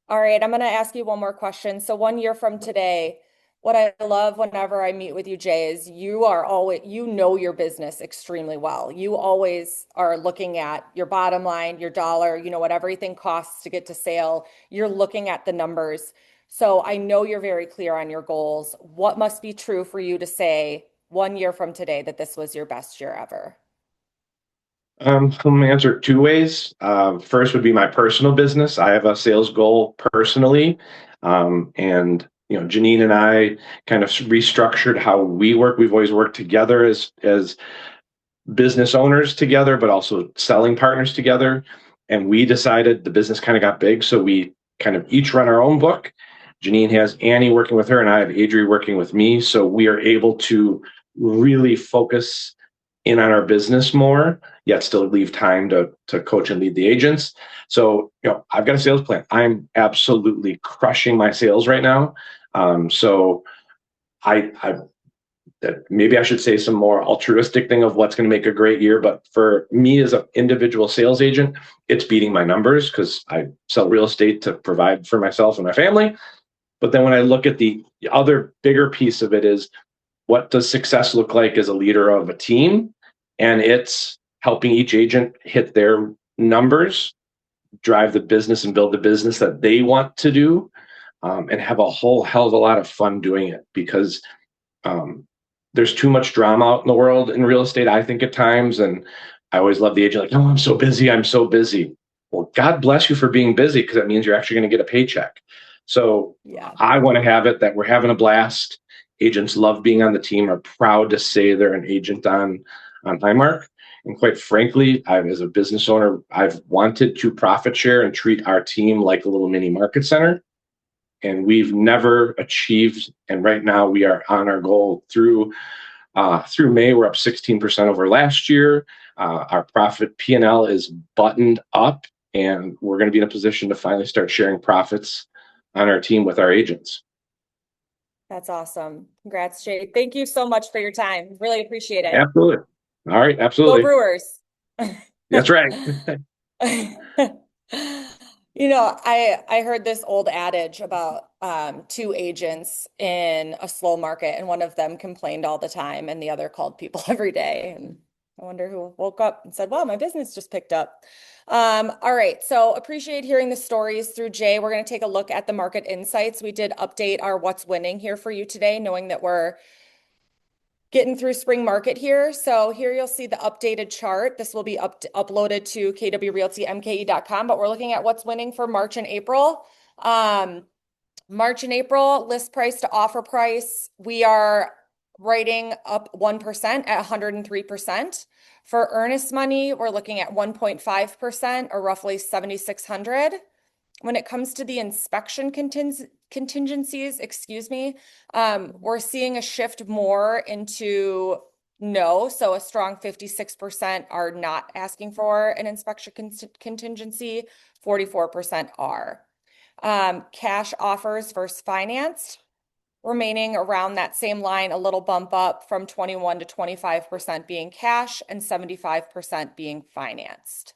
All right, I'm going to ask you one more question. So 1 year from today, what I love whenever I meet with you, Jay, is you are always, you know your business extremely well. You always are looking at your bottom line, your dollar, you know, what everything costs to get to sale. You're looking at the numbers. So I know you're very clear on your goals. What must be true for you to say 1 year from today that this was your best year ever? I'm going to answer it two ways. First would be my personal business. I have a sales goal personally, and Janine and I kind of restructured how we work. We've always worked together as business owners together, but also selling partners together. And we decided the business kind of got big, so we kind of each run our own book. Janine has Annie working with her, and I have Adri working with me. So we are able to really focus in on our business more, yet still leave time to coach and lead the agents. So, I've got a sales plan. I'm absolutely crushing my sales right now. So I that maybe I should say some more altruistic thing of what's going to make a great year. But for me as an individual sales agent, it's beating my numbers because I sell real estate to provide for myself and my family. But then when I look at the other bigger piece of it is, what does success look like as a leader of a team? And it's helping each agent hit their numbers, drive the business and build the business that they want to do, and have a whole hell of a lot of fun doing it because there's too much drama out in the world in real estate, I think, at times. And I always love the agent like, oh, I'm so busy. I'm so busy. Well, God bless you for being busy because that means you're actually going to get a paycheck. So Yeah. I want to have it that we're having a blast. Agents love being on the team, are proud to say they're an agent on Highmark. And quite frankly, as a business owner, I've wanted to profit share and treat our team like a little mini market center. And we've never achieved. And right now we are on our goal through May. We're up 16% over last year. Our profit P&L is buttoned up, and we're going to be in a position to finally start sharing profits on our team with our agents. That's awesome. Congrats, Jay. Thank you so much for your time. Really appreciate it. Absolutely. All right. Absolutely. Go Brewers. That's right. I heard this old adage about two agents in a slow market, and one of them complained all the time, and the other called people every day. And I wonder who woke up and said, "Wow, my business just picked up." All right, so appreciate hearing the stories through Jay. We're going to take a look at the market insights. We did update our what's winning here for you today, knowing that we're getting through spring market here. So here you'll see the updated chart. This will be uploaded to kwrealtymke.com, but we're looking at what's winning for March and April. March and April, list price to offer price, we are writing up 1% at 103%. For earnest money, we're looking at 1.5% or roughly 7,600. When it comes to the inspection contingencies, we're seeing a shift more into no. So a strong 56% are not asking for an inspection contingency, 44% are. Cash offers versus financed, remaining around that same line, a little bump up from 21 to 25% being cash and 75% being financed.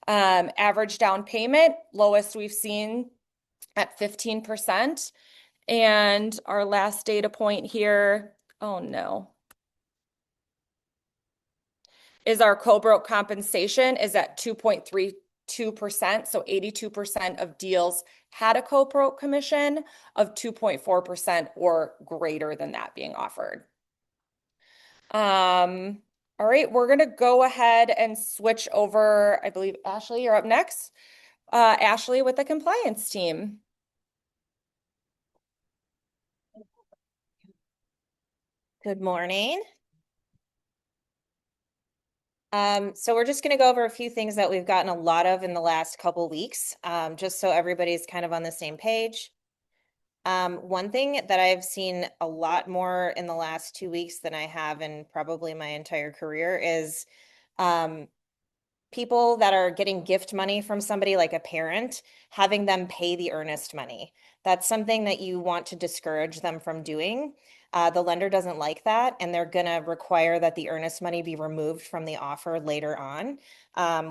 Average down payment, lowest we've seen at 15%. And our last data point here, oh no, is our co-broke compensation is at 2.32%. So 82% of deals had a co-broke commission of 2.4% or greater than that being offered. All right, we're going to go ahead and switch over. I believe, Ashley, you're up next. Ashley with the compliance team. Good morning. So we're just going to go over a few things that we've gotten a lot of in the last couple weeks, just so everybody's kind of on the same page. One thing that I've seen a lot more in the last 2 weeks than I have in probably my entire career is people that are getting gift money from somebody like a parent, having them pay the earnest money. That's something that you want to discourage them from doing. The lender doesn't like that, and they're going to require that the earnest money be removed from the offer later on,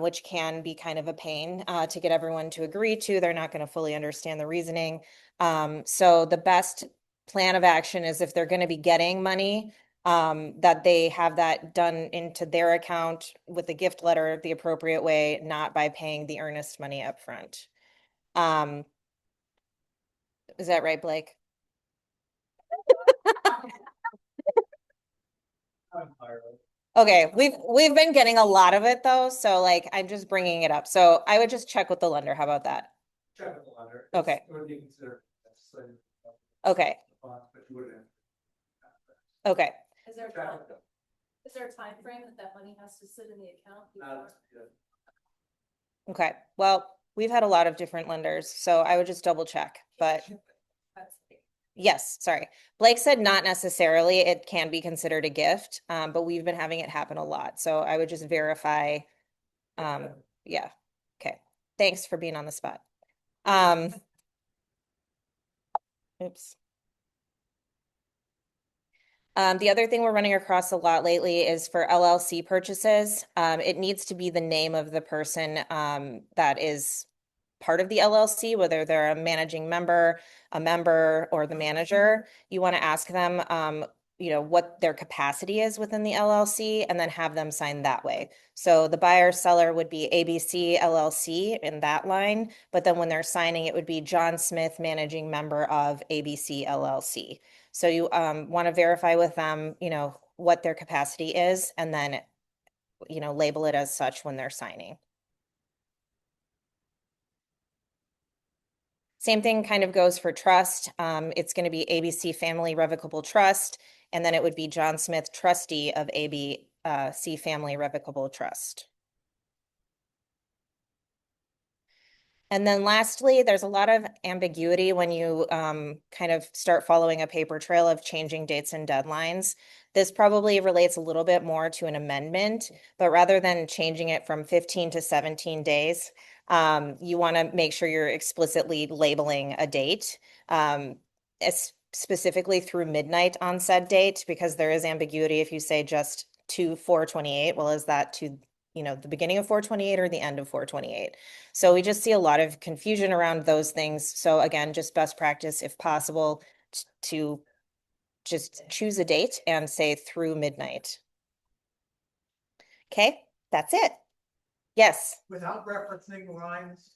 which can be kind of a pain to get everyone to agree to. They're not going to fully understand the reasoning. So the best plan of action is if they're going to be getting money, that they have that done into their account with the gift letter the appropriate way, not by paying the earnest money up front. Is that right, Blake? Okay, we've been getting a lot of it though, so like I'm just bringing it up. So I would just check with the lender. How about that? Check with the lender. Okay. It would be considered legislative, Okay. but you wouldn't. Okay. Is there Check time, with them. is there a time frame that money has to sit in the account? Not- yeah. Okay. Well, we've had a lot of different lenders, so I would just double check. But That's- yes, sorry. Blake said not necessarily. It can be considered a gift, but we've been having it happen a lot. So I would just verify. Yeah. Okay. Thanks for being on the spot. Oops. The other thing we're running across a lot lately is for LLC purchases. It needs to be the name of the person that is part of the LLC, whether they're a managing member, a member, or the manager. You want to ask them, what their capacity is within the LLC, and then have them sign that way. So the buyer seller would be ABC LLC in that line, but then when they're signing, it would be John Smith, managing member of ABC LLC. So you want to verify with them, what their capacity is, and then, label it as such when they're signing. Same thing kind of goes for trust. It's going to be ABC Family Revocable Trust, and then it would be John Smith, trustee of ABC Family Revocable Trust. And then lastly, there's a lot of ambiguity when you kind of start following a paper trail of changing dates and deadlines. This probably relates a little bit more to an amendment, but rather than changing it from 15 to 17 days, you want to make sure you're explicitly labeling a date, specifically through midnight on said date, because there is ambiguity if you say just to 4/28. Well, is that to the beginning of 4/28 or the end of 4/28? So we just see a lot of confusion around those things. So again, just best practice, if possible, to just choose a date and say through midnight. Okay, that's it. Yes. Without referencing lines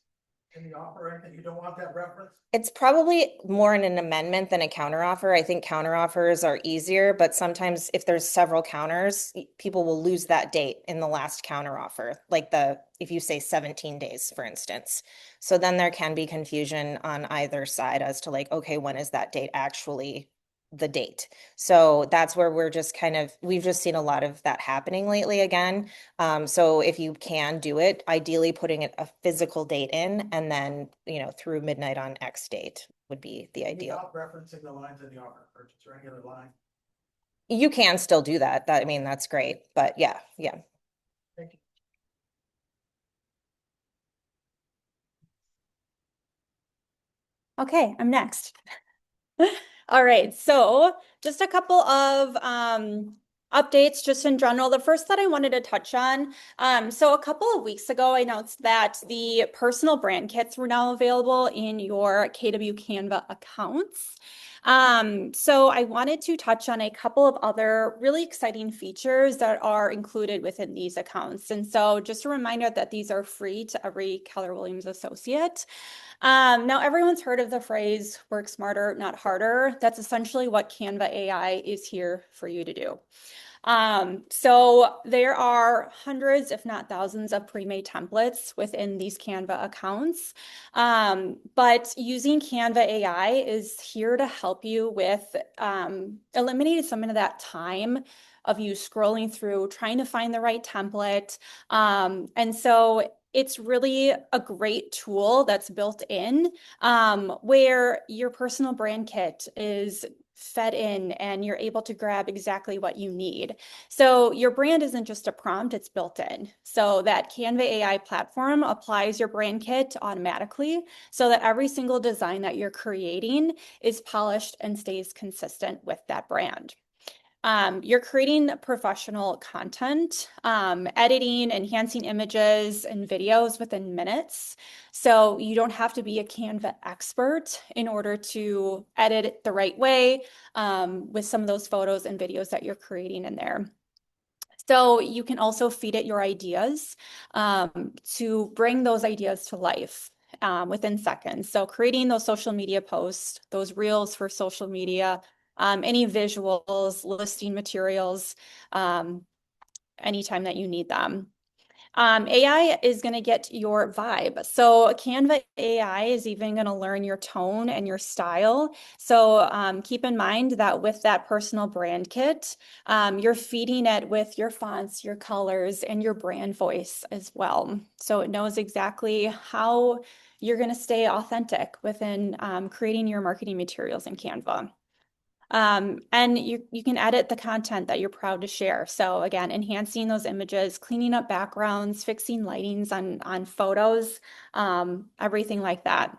in the offer, and you don't want that reference? It's probably more in an amendment than a counteroffer. I think counteroffers are easier, but sometimes if there's several counters, people will lose that date in the last counteroffer, like if you say 17 days, for instance. So then there can be confusion on either side as to like, okay, when is that date actually the date? So that's where we've just seen a lot of that happening lately again. So if you can do it, ideally putting a physical date in, and then, through midnight on X date would be the ideal. Without referencing the lines in the offer purchase or any other line. You can still do that. That's great. But yeah. Thank you. Okay, I'm next. All right, so just a couple of updates just in general. The first that I wanted to touch on, so a couple of weeks ago, I announced that the personal brand kits were now available in your KW Canva accounts. So I wanted to touch on a couple of other really exciting features that are included within these accounts. And so just a reminder that these are free to every Keller Williams associate. Now everyone's heard of the phrase work smarter, not harder. That's essentially what Canva AI is here for you to do. So there are hundreds, if not thousands, of pre-made templates within these Canva accounts. But using Canva AI is here to help you with eliminating some of that time of you scrolling through, trying to find the right template. And so it's really a great tool that's built in, where your personal brand kit is fed in and you're able to grab exactly what you need. So your brand isn't just a prompt, it's built in. So that Canva AI platform applies your brand kit automatically so that every single design that you're creating is polished and stays consistent with that brand. You're creating professional content, editing, enhancing images and videos within minutes. So you don't have to be a Canva expert in order to edit it the right way with some of those photos and videos that you're creating in there. So you can also feed it your ideas to bring those ideas to life within seconds. So creating those social media posts, those reels for social media, any visuals, listing materials, anytime that you need them. AI is going to get your vibe. So Canva AI is even going to learn your tone and your style. So keep in mind that with that personal brand kit, you're feeding it with your fonts, your colors, and your brand voice as well. So it knows exactly how you're going to stay authentic within creating your marketing materials in Canva. And you can edit the content that you're proud to share. So again, enhancing those images, cleaning up backgrounds, fixing lightings on photos, everything like that.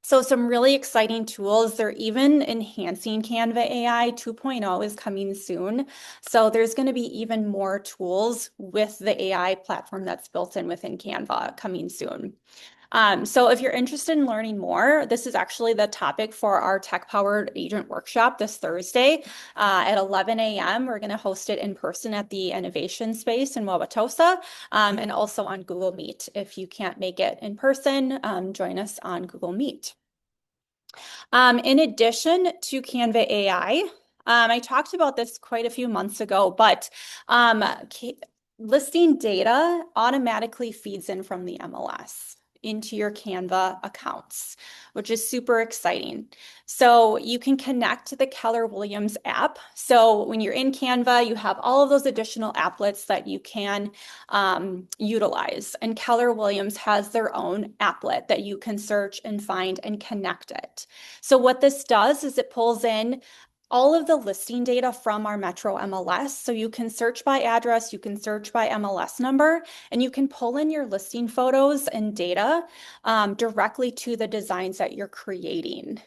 So some really exciting tools. They're even enhancing Canva AI 2.0 is coming soon. So there's going to be even more tools with the AI platform that's built in within Canva coming soon. So if you're interested in learning more, this is actually the topic for our tech-powered agent workshop this Thursday at 11 a.m. We're going to host it in person at the Innovation Space in Wauwatosa and also on Google Meet. If you can't make it in person, join us on Google Meet. In addition to Canva AI, I talked about this quite a few months ago, but listing data automatically feeds in from the MLS into your Canva accounts, which is super exciting. So you can connect to the Keller Williams app. So when you're in Canva, you have all of those additional applets that you can utilize. And Keller Williams has their own applet that you can search and find and connect it. So what this does is it pulls in all of the listing data from our Metro MLS. So you can search by address, you can search by MLS number, and you can pull in your listing photos and data directly to the designs that you're creating.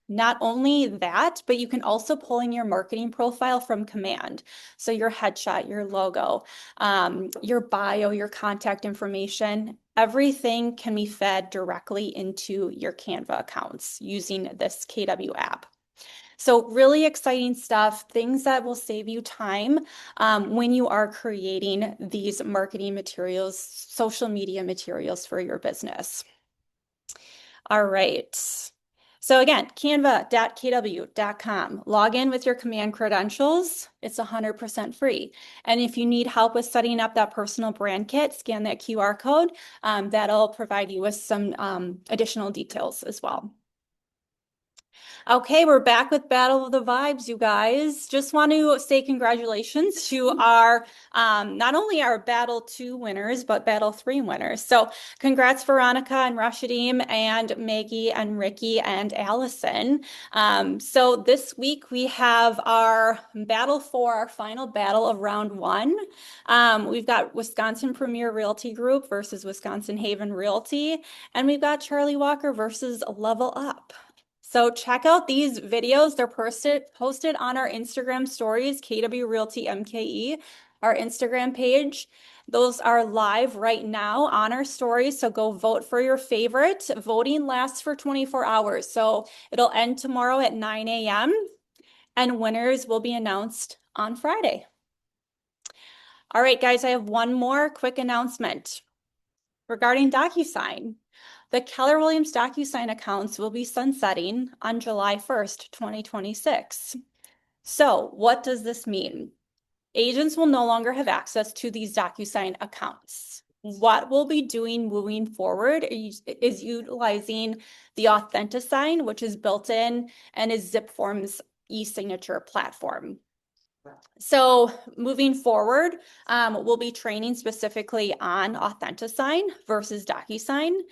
Not only that, but you can also pull in your marketing profile from command. So your headshot, your logo, your bio, your contact information, everything can be fed directly into your Canva accounts using this KW app. So really exciting stuff, things that will save you time when you are creating these marketing materials, social media materials for your business. All right. So again, canva.kw.com. Log in with your command credentials. It's 100% free. And if you need help with setting up that personal brand kit, scan that QR code. That'll provide you with some additional details as well. Okay, we're back with Battle of the Vibes, you guys. Just want to say congratulations to our, not only our Battle 2 winners, but Battle 3 winners. So congrats Veronica and Rashadim and Maggie and Ricky and Allison. So this week we have our Battle 4, our final battle of round 1. We've got Wisconsin Premier Realty Group versus Wisconsin Haven Realty, and we've got Charlie Walker versus Level Up. So check out these videos. They're posted on our Instagram stories, KW Realty MKE, our Instagram page. Those are live right now on our stories. So go vote for your favorite. Voting lasts for 24 hours. So it'll end tomorrow at 9 a.m. and winners will be announced on Friday. All right, guys, I have one more quick announcement regarding DocuSign. The Keller Williams DocuSign accounts will be sunsetting on July 1st, 2026. So what does this mean? agents will no longer have access to these DocuSign accounts. What we'll be doing moving forward is utilizing the AuthentiSign, which is built in and is ZipForm's e-signature platform. So moving forward, we'll be training specifically on AuthentiSign versus DocuSign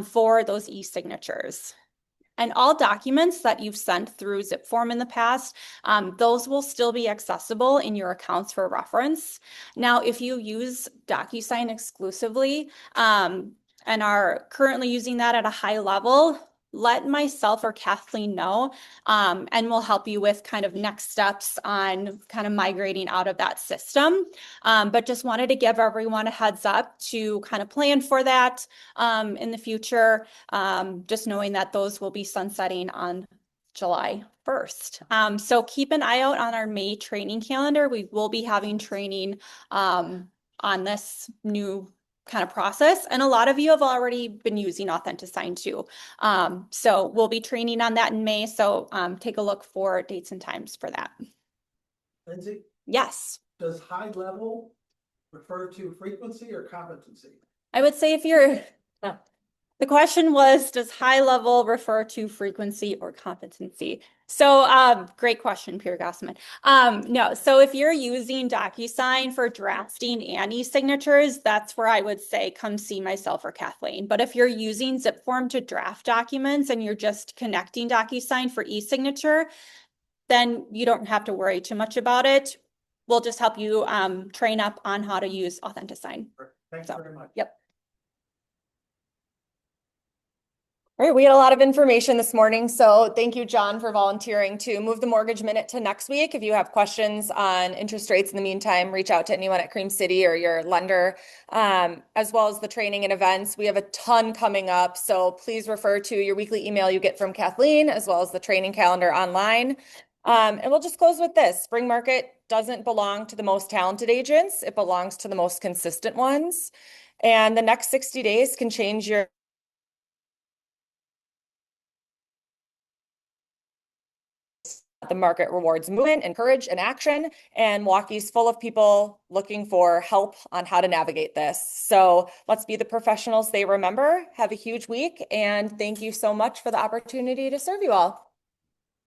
for those e-signatures. And all documents that you've sent through ZipForm in the past, those will still be accessible in your accounts for reference. Now, if you use DocuSign exclusively and are currently using that at a high level, let myself or Kathleen know, and we'll help you with kind of next steps on kind of migrating out of that system. But just wanted to give everyone a heads up to kind of plan for that in the future, just knowing that those will be sunsetting on July 1st. So keep an eye out on our May training calendar. We will be having training on this new kind of process. And a lot of you have already been using AuthentiSign too. So we'll be training on that in May. So take a look for dates and times for that. Lindsay, Yes. does high level refer to frequency or competency? I would say if you're, the question was, does high level refer to frequency or competency? So great question, Pierre Gossman. No, so if you're using DocuSign for drafting and e-signatures, that's where I would say come see myself or Kathleen. But if you're using ZipForm to draft documents and you're just connecting DocuSign for e-signature, then you don't have to worry too much about it. We'll just help you train up on how to use AuthentiSign. Thanks So, very much. yep. All right, we had a lot of information this morning, so thank you, John, for volunteering to move the mortgage minute to next week. If you have questions on interest rates in the meantime, reach out to anyone at Cream City or your lender, as well as the training and events. We have a ton coming up, so please refer to your weekly email you get from Kathleen, as well as the training calendar online. And we'll just close with this. Spring market doesn't belong to the most talented agents. It belongs to the most consistent ones. And the next 60 days can change your the market rewards movement and courage and action, and Milwaukee's full of people looking for help on how to navigate this. So let's be the professionals they remember. Have a huge week, and thank you so much for the opportunity to serve you all.